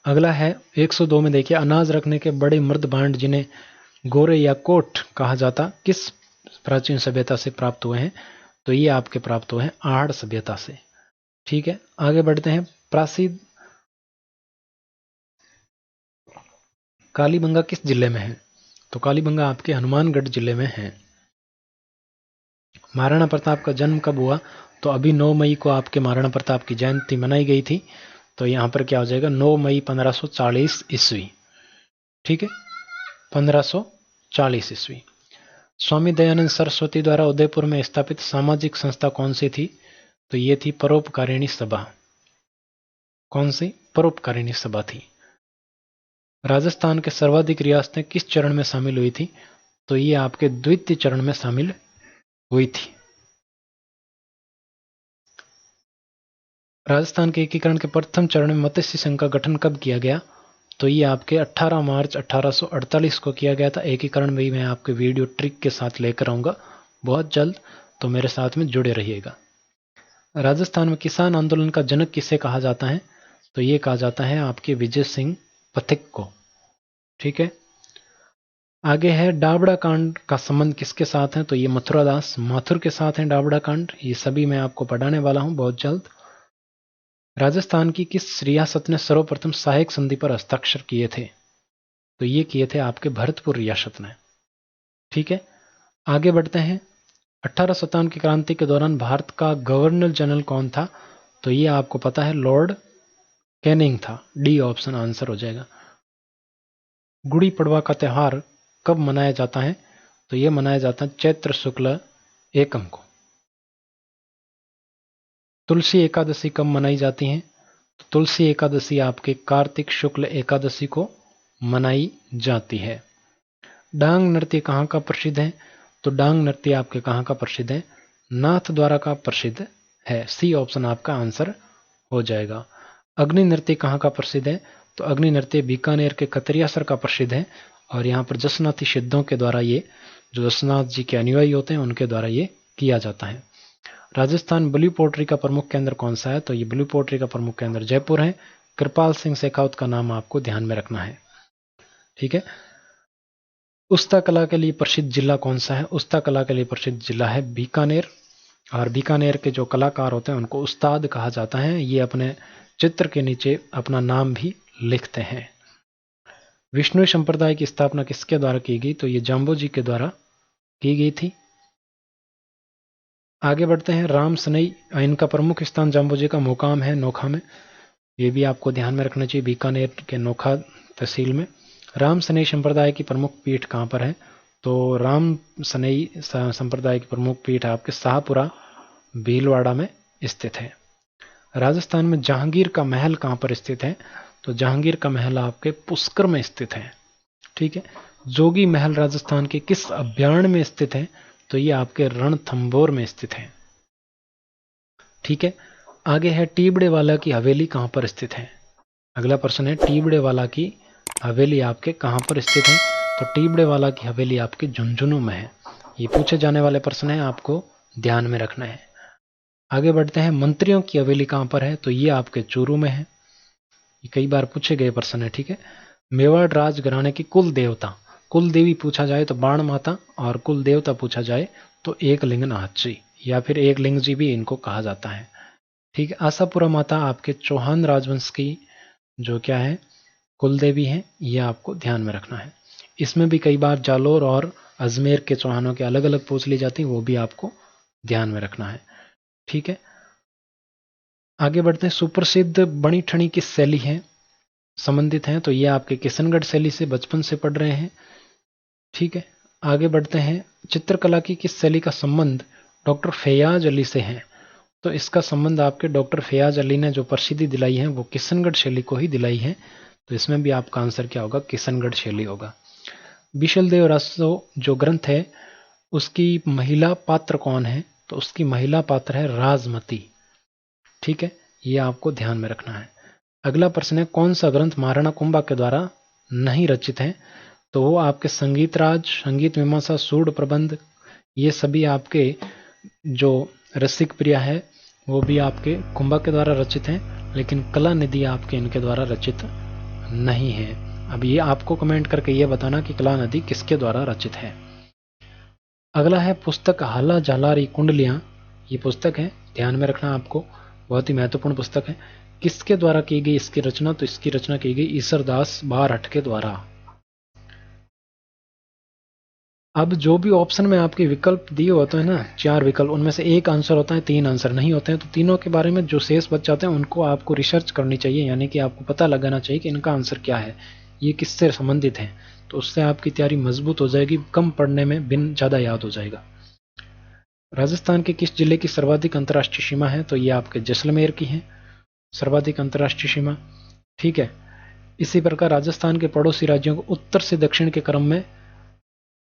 अगला है 102 में देखिए, अनाज रखने के बड़े मर्द भांड जिन्हें गोरे या कोट कहा जाता किस प्राचीन सभ्यता से प्राप्त हुए हैं? तो ये आपके प्राप्त हुए हैं आहड़ सभ्यता से। ठीक है, आगे बढ़ते हैं। प्राचीन कालीबंगा किस जिले में है? तो कालीबंगा आपके हनुमानगढ़ जिले में है। महाराणा प्रताप का जन्म कब हुआ? तो अभी 9 मई को आपके महाराणा प्रताप की जयंती मनाई गई थी, तो यहां पर क्या हो जाएगा, 9 मई 1540 ईस्वी। ठीक है, 1540 ईस्वी। स्वामी दयानंद सरस्वती द्वारा उदयपुर में स्थापित सामाजिक संस्था कौन सी थी? तो ये थी परोपकारिणी सभा। कौन सी? परोपकारिणी सभा थी। राजस्थान के सर्वाधिक रियासतें किस चरण में शामिल हुई थी? तो ये आपके द्वितीय चरण में शामिल हुई थी। राजस्थान के एकीकरण के प्रथम चरण में मत्स्य संघ का गठन कब किया गया? तो ये आपके 18 मार्च 1848 को किया गया था। एकीकरण में भी मैं आपके वीडियो ट्रिक के साथ लेकर आऊंगा बहुत जल्द, तो मेरे साथ में जुड़े रहिएगा। राजस्थान में किसान आंदोलन का जनक किसे कहा जाता है? तो ये कहा जाता है आपके विजय सिंह पथिक को। ठीक है, आगे है डाबड़ा कांड का संबंध किसके साथ है? तो ये मथुरादास माथुर के साथ है डाबड़ा कांड। ये सभी मैं आपको पढ़ाने वाला हूं बहुत जल्द। राजस्थान की किस रियासत ने सर्वप्रथम सहायक संधि पर हस्ताक्षर किए थे? तो ये किए थे आपके भरतपुर रियासत ने। ठीक है, आगे बढ़ते हैं। 1857 की क्रांति के दौरान भारत का गवर्नर जनरल कौन था? तो ये आपको पता है, लॉर्ड कैनिंग था। डी ऑप्शन आंसर हो जाएगा। गुड़ी पड़वा का त्योहार कब मनाया जाता है? तो यह मनाया जाता है चैत्र शुक्ल एकम को। तुलसी एकादशी कब मनाई जाती है? तो तुलसी एकादशी आपके कार्तिक शुक्ल एकादशी को मनाई जाती है। डांग नृत्य कहाँ का प्रसिद्ध है? तो डांग नृत्य आपके कहाँ का प्रसिद्ध है? नाथ द्वारा का प्रसिद्ध है। सी ऑप्शन आपका आंसर हो जाएगा। अग्नि नृत्य कहाँ का प्रसिद्ध है? तो अग्नि नृत्य बीकानेर के कतरियासर का प्रसिद्ध है, और यहाँ पर जसनाथी सिद्धों के द्वारा ये, जो जसनाथ जी के अनुयायी होते हैं उनके द्वारा ये किया जाता है। राजस्थान ब्लू पोट्री का प्रमुख केंद्र कौन सा है? तो ये ब्लू पोट्री का प्रमुख केंद्र जयपुर है। कृपाल सिंह शेखावत का नाम आपको ध्यान में रखना है। ठीक है, उस्ता कला के लिए प्रसिद्ध जिला कौन सा है? उस्ता कला के लिए प्रसिद्ध जिला है बीकानेर, और बीकानेर के जो कलाकार होते हैं उनको उस्ताद कहा जाता है। ये अपने चित्र के नीचे अपना नाम भी लिखते हैं। विष्णु संप्रदाय की स्थापना किसके द्वारा की गई? तो ये जाम्बो जी के द्वारा की गई थी। आगे बढ़ते हैं। राम सनई, इनका प्रमुख स्थान जाम्बो जी का मुकाम है नोखा में। ये भी आपको ध्यान में रखना चाहिए, बीकानेर के नोखा तहसील में। राम सनई संप्रदाय की प्रमुख पीठ कहाँ पर है? तो राम सनई संप्रदाय की प्रमुख पीठ आपके शाहपुरा भीलवाड़ा में स्थित है। राजस्थान में जहांगीर का महल कहाँ पर स्थित है? तो जहांगीर का महल आपके पुष्कर में स्थित है। ठीक है, जोगी महल राजस्थान के किस अभयारण्य में स्थित है? तो ये आपके रणथंभौर में स्थित है। ठीक है, आगे है टीबड़े वाला की हवेली कहां पर स्थित है? अगला प्रश्न है, टीबड़े वाला की हवेली आपके कहां पर स्थित है? तो टीबड़े वाला की हवेली आपके झुंझुनू में है। ये पूछे जाने वाले प्रश्न है, आपको ध्यान में रखना है। आगे बढ़ते हैं। मंत्रियों की हवेली कहां पर है? तो ये आपके चूरू में है। ये कई बार पूछे गए प्रश्न है। ठीक है, मेवाड़ राज घराने की कुल देवता, कुल देवी पूछा जाए तो बाण माता, और कुल देवता पूछा जाए तो एक लिंगनाथ जी, या फिर एक लिंग जी भी इनको कहा जाता है। ठीक है, आशापुरा माता आपके चौहान राजवंश की जो क्या है, कुल देवी है। यह आपको ध्यान में रखना है। इसमें भी कई बार जालोर और अजमेर के चौहानों के अलग अलग पूछ ली जाती है, वो भी आपको ध्यान में रखना है। ठीक है, आगे बढ़ते हैं। सुप्रसिद्ध बनी ठनी किस शैली है संबंधित हैं? तो ये आपके किशनगढ़ शैली से बचपन से पढ़ रहे हैं। ठीक है, आगे बढ़ते हैं। चित्रकला की किस शैली का संबंध डॉक्टर फैयाज अली से है? तो इसका संबंध आपके डॉक्टर फयाज अली ने जो प्रसिद्धि दिलाई है वो किशनगढ़ शैली को ही दिलाई है। तो इसमें भी आपका आंसर क्या होगा, किशनगढ़ शैली होगा। बिशलदेव रासो जो ग्रंथ है उसकी महिला पात्र कौन है, तो उसकी महिला पात्र है राजमती। ठीक है, ये आपको ध्यान में रखना है। अगला प्रश्न है, कौन सा ग्रंथ महाराणा कुंभा के द्वारा नहीं रचित है, तो वो आपके संगीत राज, संगीत मीमांसा, सूड प्रबंध, ये सभी आपके जो रसिक प्रिया है वो भी आपके कुंभा के द्वारा रचित हैं, लेकिन कला निधि आपके इनके द्वारा रचित नहीं है। अब ये आपको कमेंट करके ये बताना कि कला निधि किसके द्वारा रचित है। अगला है पुस्तक हाला झालारी कुंडलियां, ये पुस्तक है, ध्यान में रखना आपको, बहुत ही महत्वपूर्ण पुस्तक है। किसके द्वारा की गई इसकी रचना, तो इसकी रचना की गई ईसरदास बारहट के द्वारा। अब जो भी ऑप्शन में आपके विकल्प दिए होते हैं ना, 4 विकल्प, उनमें से एक आंसर होता है, 3 आंसर नहीं होते हैं, तो तीनों के बारे में जो शेष बच जाते हैं उनको आपको रिसर्च करनी चाहिए, यानी कि आपको पता लगाना चाहिए कि इनका आंसर क्या है, ये किससे संबंधित है। तो उससे आपकी तैयारी मजबूत हो जाएगी, कम पढ़ने में बिन ज़्यादा याद हो जाएगा। राजस्थान के किस जिले की सर्वाधिक अंतर्राष्ट्रीय सीमा है, तो ये आपके जैसलमेर की है सर्वाधिक अंतर्राष्ट्रीय सीमा। ठीक है, इसी प्रकार राजस्थान के पड़ोसी राज्यों को उत्तर से दक्षिण के क्रम में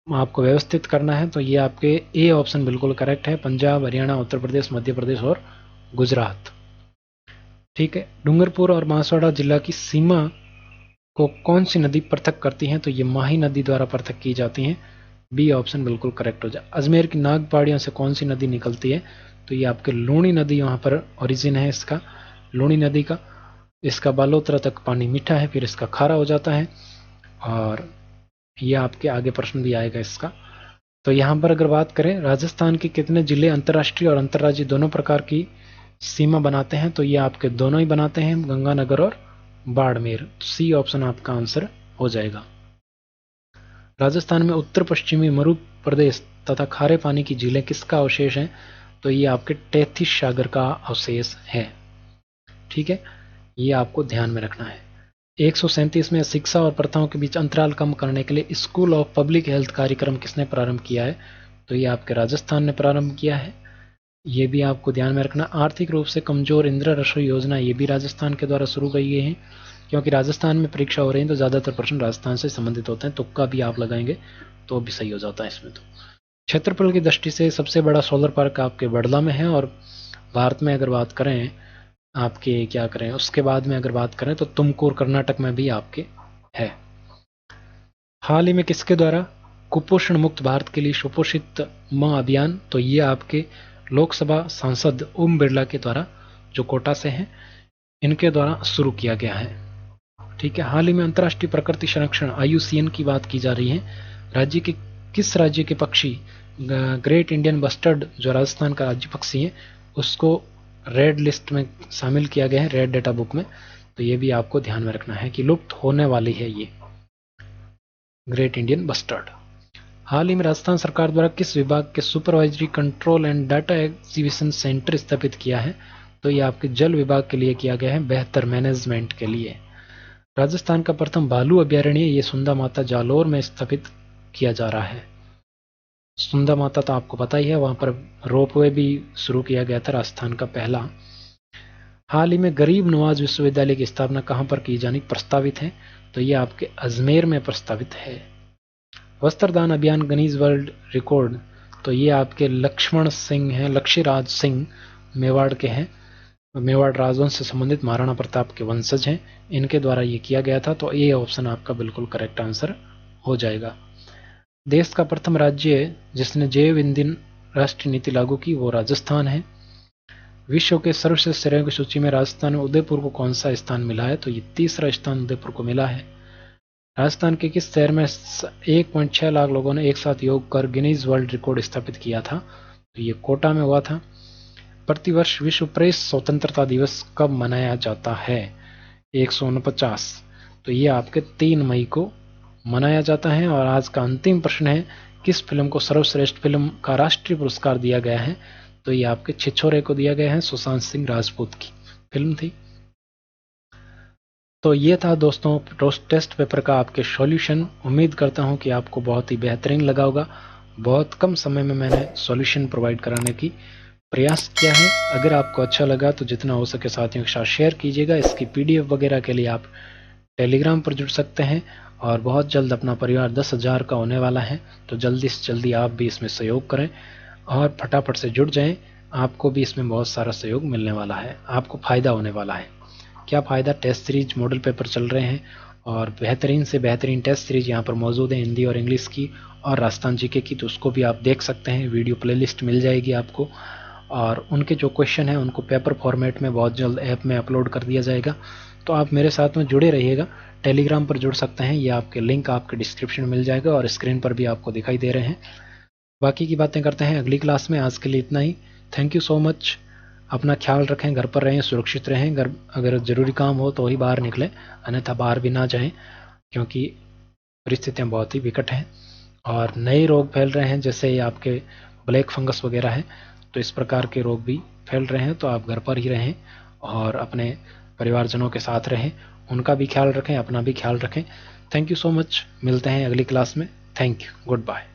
आपको व्यवस्थित करना है, तो ये आपके ए ऑप्शन बिल्कुल करेक्ट है, पंजाब, हरियाणा, उत्तर प्रदेश, मध्य प्रदेश और गुजरात। ठीक है, डूंगरपुर और बांसवाड़ा जिला की सीमा को कौन सी नदी पृथक करती है, तो ये माही नदी द्वारा पृथक की जाती है, बी ऑप्शन बिल्कुल करेक्ट हो जाए। अजमेर की नाग पहाड़ियों से कौन सी नदी निकलती है, तो ये आपके लूणी नदी वहां पर ओरिजिन है इसका, लूणी नदी का। इसका बालोतरा तक पानी मीठा है, फिर इसका खारा हो जाता है, और ये आपके आगे प्रश्न भी आएगा इसका। तो यहां पर अगर बात करें राजस्थान के कितने जिले अंतर्राष्ट्रीय और अंतर्राज्यीय दोनों प्रकार की सीमा बनाते हैं, तो ये आपके दोनों ही बनाते हैं, गंगानगर और बाड़मेर। सी ऑप्शन आपका आंसर हो जाएगा। राजस्थान में उत्तर पश्चिमी मरु प्रदेश तथा खारे पानी की झीलें किसका अवशेष है, तो ये आपके टेथिस सागर का अवशेष है। ठीक है, ये आपको ध्यान में रखना है। 137 में शिक्षा और प्रथाओं के बीच अंतराल कम करने के लिए स्कूल ऑफ पब्लिक हेल्थ कार्यक्रम किसने प्रारंभ किया है, तो ये आपके राजस्थान ने प्रारंभ किया है, ये भी आपको ध्यान में रखना। आर्थिक रूप से कमजोर इंदिरा रसोई योजना, ये भी राजस्थान के द्वारा शुरू की गई है, क्योंकि राजस्थान में परीक्षा हो रही है तो ज्यादातर प्रश्न राजस्थान से संबंधित होते हैं, तुक्का भी आप लगाएंगे तो भी सही हो जाता है इसमें। तो क्षेत्रफल की दृष्टि से सबसे बड़ा सोलर पार्क आपके बड़ला में है, और भारत में अगर बात करें आपके क्या करें उसके बाद में अगर बात करें तो तुमकुर कर्नाटक में भी आपके है। हाल ही में किसके द्वारा कुपोषण मुक्त भारत के लिए सुपोषित मां अभियान, तो ये आपके लोकसभा सांसद ओम बिरला के द्वारा जो कोटा से हैं इनके द्वारा शुरू किया गया है। ठीक है, हाल ही में अंतर्राष्ट्रीय प्रकृति संरक्षण IUCN की बात की जा रही है। राज्य के किस राज्य के पक्षी ग्रेट इंडियन बस्टर्ड जो राजस्थान का राज्य पक्षी है उसको रेड लिस्ट में शामिल किया गया है, रेड डेटा बुक में। तो ये भी आपको ध्यान में रखना है कि लुप्त होने वाली है ये ग्रेट इंडियन बस्टर्ड। हाल ही में राजस्थान सरकार द्वारा किस विभाग के supervisory control and data exhibition centre स्थापित किया है, तो ये आपके जल विभाग के लिए किया गया है, बेहतर मैनेजमेंट के लिए। राजस्थान का प्रथम भालू अभ्यारण्य ये सुंदा माता जालोर में स्थापित किया जा रहा है। सुंदा माता तो आपको पता ही है, वहां पर रोपवे भी शुरू किया गया था, राजस्थान का पहला। हाल ही में गरीब नवाज विश्वविद्यालय की स्थापना कहां पर की जानी प्रस्तावित है, तो ये आपके अजमेर में प्रस्तावित है। वस्त्रदान अभियान गिनीज वर्ल्ड रिकॉर्ड, तो ये आपके लक्ष्मण सिंह हैं, लक्ष्यराज सिंह मेवाड़ के हैं, मेवाड़ राजवंश से संबंधित महाराणा प्रताप के वंशज हैं, इनके द्वारा ये किया गया था। तो ये ऑप्शन आपका बिल्कुल करेक्ट आंसर हो जाएगा। देश का प्रथम राज्य जिसने जैव ईंधन राष्ट्रीय नीति लागू की वो राजस्थान है। विश्व के सर्वश्रेष्ठ शहरों की सूची में राजस्थान में उदयपुर को कौन सा स्थान मिला है, तो ये तीसरा स्थान उदयपुर को मिला है। राजस्थान के किस शहर में 1.6 लाख लोगों ने एक साथ योग कर गिनीज वर्ल्ड रिकॉर्ड स्थापित किया था, तो ये कोटा में हुआ था। प्रतिवर्ष विश्व प्रेस स्वतंत्रता दिवस कब मनाया जाता है, 149, तो ये आपके 3 मई को मनाया जाता है। और आज का अंतिम प्रश्न है, किस फिल्म को सर्वश्रेष्ठ फिल्म का राष्ट्रीय पुरस्कार दिया गया है, तो ये आपके छिछोरे को दिया गया है, सुशांत सिंह राजपूत की फिल्म थी। तो ये था दोस्तों टेस्ट पेपर का आपके सॉल्यूशन। उम्मीद करता हूं कि आपको बहुत ही बेहतरीन लगा होगा। बहुत कम समय में मैंने सॉल्यूशन प्रोवाइड कराने की प्रयास किया है। अगर आपको अच्छा लगा तो जितना हो सके साथियों के साथ शेयर कीजिएगा। इसकी PDF वगैरह के लिए आप टेलीग्राम पर जुड़ सकते हैं और बहुत जल्द अपना परिवार 10,000 का होने वाला है, तो जल्दी से जल्दी आप भी इसमें सहयोग करें और फटाफट से जुड़ जाएं। आपको भी इसमें बहुत सारा सहयोग मिलने वाला है, आपको फ़ायदा होने वाला है। क्या फ़ायदा? टेस्ट सीरीज मॉडल पेपर चल रहे हैं और बेहतरीन से बेहतरीन टेस्ट सीरीज यहाँ पर मौजूद है, हिंदी और इंग्लिश की और राजस्थान जीके की, तो उसको भी आप देख सकते हैं। वीडियो प्लेलिस्ट मिल जाएगी आपको और उनके जो क्वेश्चन हैं उनको पेपर फॉर्मेट में बहुत जल्द ऐप में अपलोड कर दिया जाएगा। तो आप मेरे साथ में जुड़े रहिएगा। टेलीग्राम पर जुड़ सकते हैं, ये आपके लिंक आपके डिस्क्रिप्शन में मिल जाएगा और स्क्रीन पर भी आपको दिखाई दे रहे हैं। बाकी की बातें करते हैं अगली क्लास में। आज के लिए इतना ही। Thank you so much. अपना ख्याल रखें, घर पर रहें, सुरक्षित रहें। अगर ज़रूरी काम हो तो ही बाहर निकलें, अन्यथा बाहर भी ना जाएं, क्योंकि परिस्थितियाँ बहुत ही विकट हैं और नए रोग फैल रहे हैं, जैसे आपके ब्लैक फंगस वगैरह है। तो इस प्रकार के रोग भी फैल रहे हैं, तो आप घर पर ही रहें और अपने परिवारजनों के साथ रहें, उनका भी ख्याल रखें, अपना भी ख्याल रखें। Thank you so much. मिलते हैं अगली क्लास में। Thank you. Good bye.